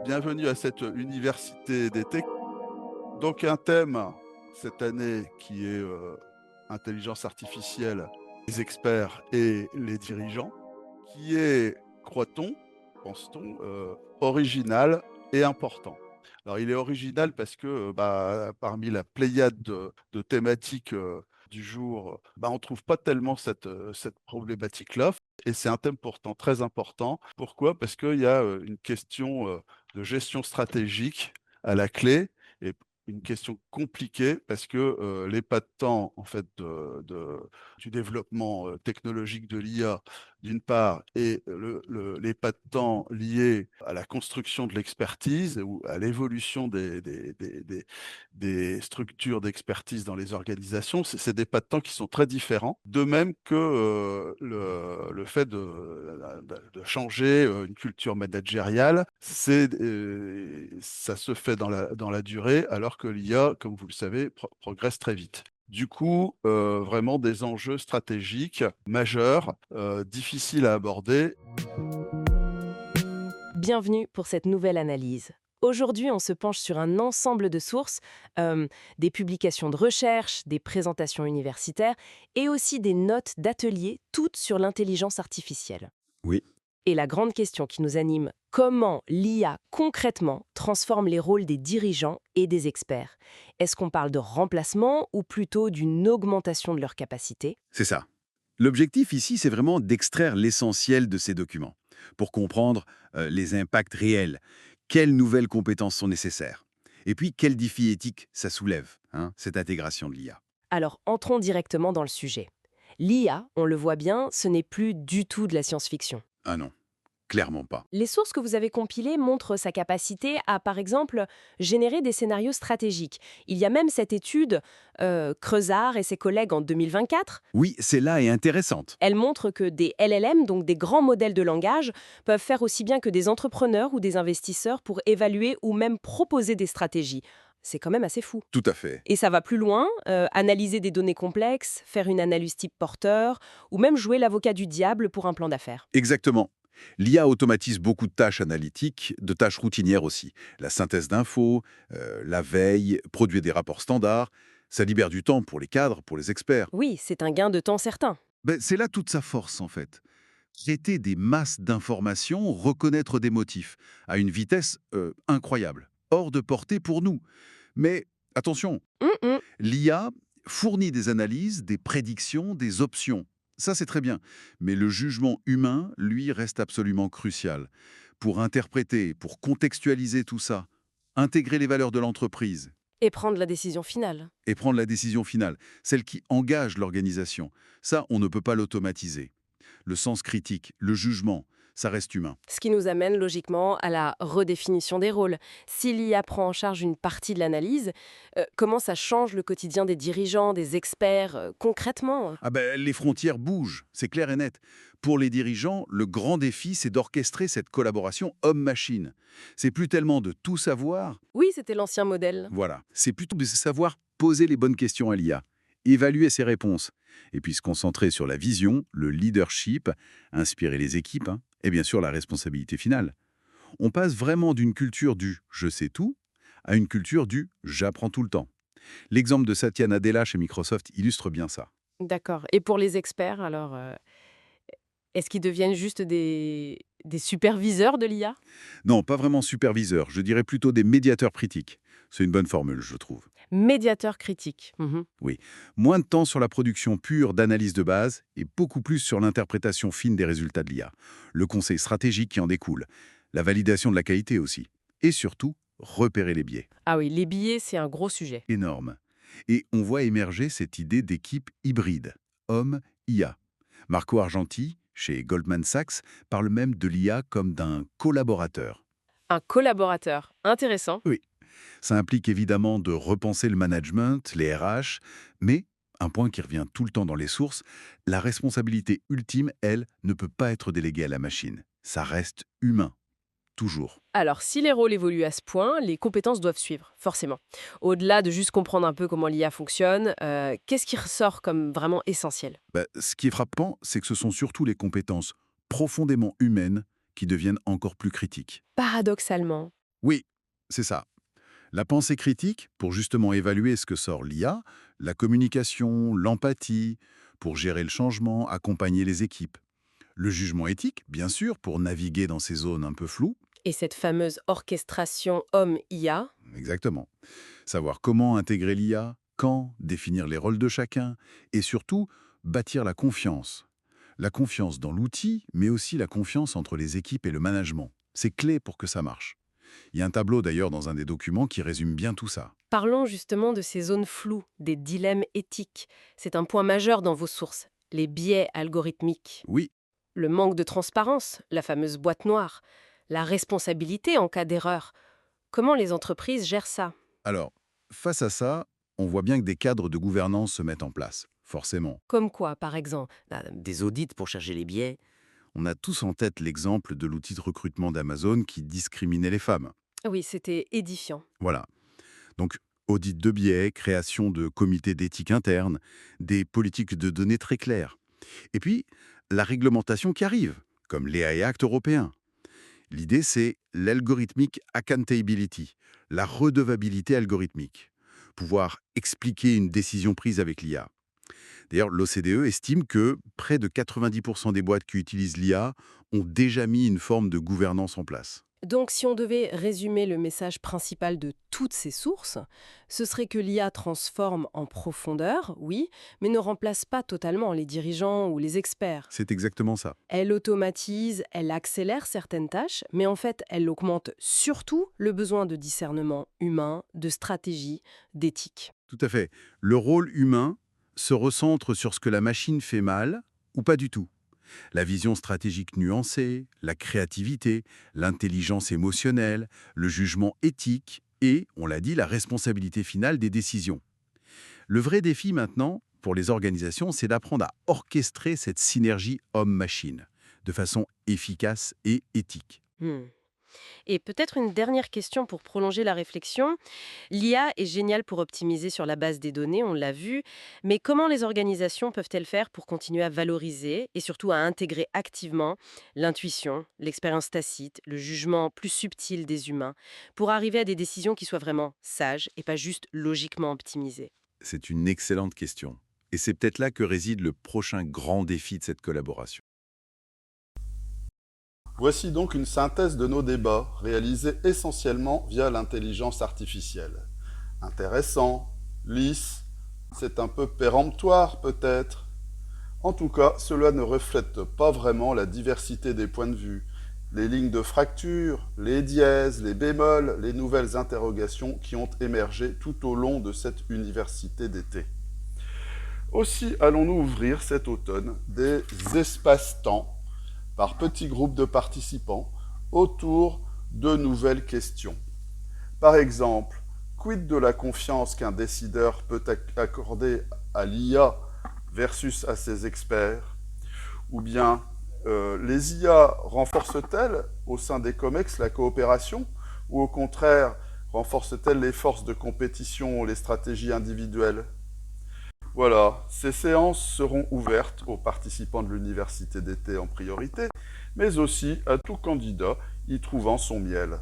Bienvenue à cette université d'été. Donc un thème cette année qui est intelligence artificielle, les experts et les dirigeants, qui est, croit-on, pense-t-on, original et important. Alors il est original parce que parmi la pléiade de thématiques du jour, on ne trouve pas tellement cette problématique-là. Et c'est un thème pourtant très important. Pourquoi? Parce qu'il y a une question de gestion stratégique à la clé et une question compliquée parce que les pas de temps en fait du développement technologique de l'IA d'une part et les pas de temps liés à la construction de l'expertise ou à l'évolution des structures d'expertise dans les organisations, c'est des pas de temps qui sont très différents. De même que le fait de changer une culture managériale, ça se fait dans la durée, alors que l'IA, comme vous le savez, progresse très vite. Du coup, vraiment des enjeux stratégiques majeurs, difficiles à aborder. Bienvenue pour cette nouvelle analyse. Aujourd'hui, on se penche sur un ensemble de sources, euh, des publications de recherche, des présentations universitaires et aussi des notes d'ateliers, toutes sur l'intelligence artificielle. Oui. Et la grande question qui nous anime, comment l'IA concrètement transforme les rôles des dirigeants et des experts? Est-ce qu'on parle de remplacement ou plutôt d'une augmentation de leurs capacités? C'est ça. L'objectif ici, c'est vraiment d'extraire l'essentiel de ces documents pour comprendre les impacts réels, quelles nouvelles compétences sont nécessaires, et puis quels défis éthiques ça soulève, cette intégration de l'IA. Alors entrons directement dans le sujet. L'IA, on le voit bien, ce n'est plus du tout de la science-fiction. Ah non, clairement pas. Les sources que vous avez compilées montrent sa capacité à, par exemple, générer des scénarios stratégiques. Il y a même cette étude, Creusard et ses collègues en 2024. Oui, celle-là est intéressante. Elle montre que des LLM, donc des grands modèles de langage, peuvent faire aussi bien que des entrepreneurs ou des investisseurs pour évaluer ou même proposer des stratégies. C'est quand même assez fou. Tout à fait. Et ça va plus loin, analyser des données complexes, faire une analyse type porteur, ou même jouer l'avocat du diable pour un plan d'affaires. Exactement. L'IA automatise beaucoup de tâches analytiques, de tâches routinières aussi. La synthèse d'infos, la veille, produire des rapports standards. Ça libère du temps pour les cadres, pour les experts. Oui, c'est un gain de temps certain. C'est là toute sa force, en fait. Traiter des masses d'informations, reconnaître des motifs, à une vitesse incroyable, hors de portée pour nous. Mais attention, Hum, hum. l'IA fournit des analyses, des prédictions, des options. Ça, c'est très bien. Mais le jugement humain, lui, reste absolument crucial. Pour interpréter, pour contextualiser tout ça, intégrer les valeurs de l'entreprise Et prendre la décision finale. et prendre la décision finale, celle qui engage l'organisation, ça, on ne peut pas l'automatiser. Le sens critique, le jugement, ça reste humain. Ce qui nous amène logiquement à la redéfinition des rôles. Si l'IA prend en charge une partie de l'analyse, comment ça change le quotidien des dirigeants, des experts, concrètement? Les frontières bougent, c'est clair et net. Pour les dirigeants, le grand défi, c'est d'orchestrer cette collaboration homme-machine. C'est plus tellement de tout savoir, Oui, c'était l'ancien modèle. voilà. C'est plutôt de savoir poser les bonnes questions à l'IA, évaluer ses réponses, et puis se concentrer sur la vision, le leadership, inspirer les équipes, et bien sûr la responsabilité finale. On passe vraiment d'une culture du «je sais tout» à une culture du «j'apprends tout le temps». L'exemple de Satya Nadella chez Microsoft illustre bien ça. D'accord. Et pour les experts, alors, est-ce qu'ils deviennent juste des superviseurs de l'IA? Non, pas vraiment superviseur, je dirais plutôt des médiateurs critiques. C'est une bonne formule, je trouve. Médiateurs critiques. Mhm. Oui. Moins de temps sur la production pure d'analyse de base et beaucoup plus sur l'interprétation fine des résultats de l'IA. Le conseil stratégique qui en découle. La validation de la qualité aussi. Et surtout, repérer les biais. Ah oui, les billets, c'est un gros sujet. Énorme. Et on voit émerger cette idée d'équipe hybride. Homme-IA. Marco Argenti, chez Goldman Sachs, parle même de l'IA comme d'un collaborateur. Un collaborateur. Intéressant. Oui. Ça implique évidemment de repenser le management, les RH, mais, un point qui revient tout le temps dans les sources, la responsabilité ultime, elle, ne peut pas être déléguée à la machine. Ça reste humain, toujours. Alors, si les rôles évoluent à ce point, les compétences doivent suivre, forcément. Au-delà de juste comprendre un peu comment l'IA fonctionne, qu'est-ce qui ressort comme vraiment essentiel? Ce qui est frappant, c'est que ce sont surtout les compétences profondément humaines qui deviennent encore plus critiques. Paradoxalement. Oui, c'est ça. La pensée critique, pour justement évaluer ce que sort l'IA, la communication, l'empathie, pour gérer le changement, accompagner les équipes. Le jugement éthique, bien sûr, pour naviguer dans ces zones un peu floues. Et cette fameuse orchestration homme-IA, Exactement. Savoir comment intégrer l'IA, quand, définir les rôles de chacun, et surtout, bâtir la confiance. La confiance dans l'outil, mais aussi la confiance entre les équipes et le management. C'est clé pour que ça marche. Il y a un tableau d'ailleurs dans un des documents qui résume bien tout ça. parlons justement de ces zones floues, des dilemmes éthiques. C'est un point majeur dans vos sources, les biais algorithmiques. Oui, Le manque de transparence, la fameuse boîte noire, la responsabilité en cas d'erreur. Comment les entreprises gèrent ça? alors, face à ça, on voit bien que des cadres de gouvernance se mettent en place, forcément. Comme quoi, par exemple? Des audits pour chercher les biais. On a tous en tête l'exemple de l'outil de recrutement d'Amazon qui discriminait les femmes. Oui, c'était édifiant. Voilà. Donc, audit de biais, création de comités d'éthique interne, des politiques de données très claires. Et puis, la réglementation qui arrive, comme l'AI Act européen. L'idée, c'est l'algorithmic accountability, la redevabilité algorithmique. Pouvoir expliquer une décision prise avec l'IA. D'ailleurs, l'OCDE estime que près de 90% des boîtes qui utilisent l'IA ont déjà mis une forme de gouvernance en place. Donc, si on devait résumer le message principal de toutes ces sources, ce serait que l'IA transforme en profondeur, oui, mais ne remplace pas totalement les dirigeants ou les experts. C'est exactement ça. Elle automatise, elle accélère certaines tâches, mais en fait, elle augmente surtout le besoin de discernement humain, de stratégie, d'éthique. Tout à fait. Le rôle humain se recentre sur ce que la machine fait mal ou pas du tout. La vision stratégique nuancée, la créativité, l'intelligence émotionnelle, le jugement éthique et, on l'a dit, la responsabilité finale des décisions. Le vrai défi maintenant, pour les organisations, c'est d'apprendre à orchestrer cette synergie homme-machine de façon efficace et éthique. Hmm. Et peut-être une dernière question pour prolonger la réflexion. L'IA est géniale pour optimiser sur la base des données, on l'a vu, mais comment les organisations peuvent-elles faire pour continuer à valoriser et surtout à intégrer activement l'intuition, l'expérience tacite, le jugement plus subtil des humains, pour arriver à des décisions qui soient vraiment sages et pas juste logiquement optimisées? C'est une excellente question. Et c'est peut-être là que réside le prochain grand défi de cette collaboration. Voici donc une synthèse de nos débats, réalisés essentiellement via l'intelligence artificielle. Intéressant, lisse, c'est un peu péremptoire peut-être. En tout cas, cela ne reflète pas vraiment la diversité des points de vue, les lignes de fracture, les dièses, les bémols, les nouvelles interrogations qui ont émergé tout au long de cette université d'été. Aussi allons-nous ouvrir cet automne des espaces-temps par petits groupes de participants autour de nouvelles questions. Par exemple, quid de la confiance qu'un décideur peut accorder à l'IA versus à ses experts? Ou bien, les IA renforcent-elles au sein des COMEX la coopération? Ou au contraire, renforcent-elles les forces de compétition, les stratégies individuelles? Voilà, ces séances seront ouvertes aux participants de l'université d'été en priorité, mais aussi à tout candidat y trouvant son miel.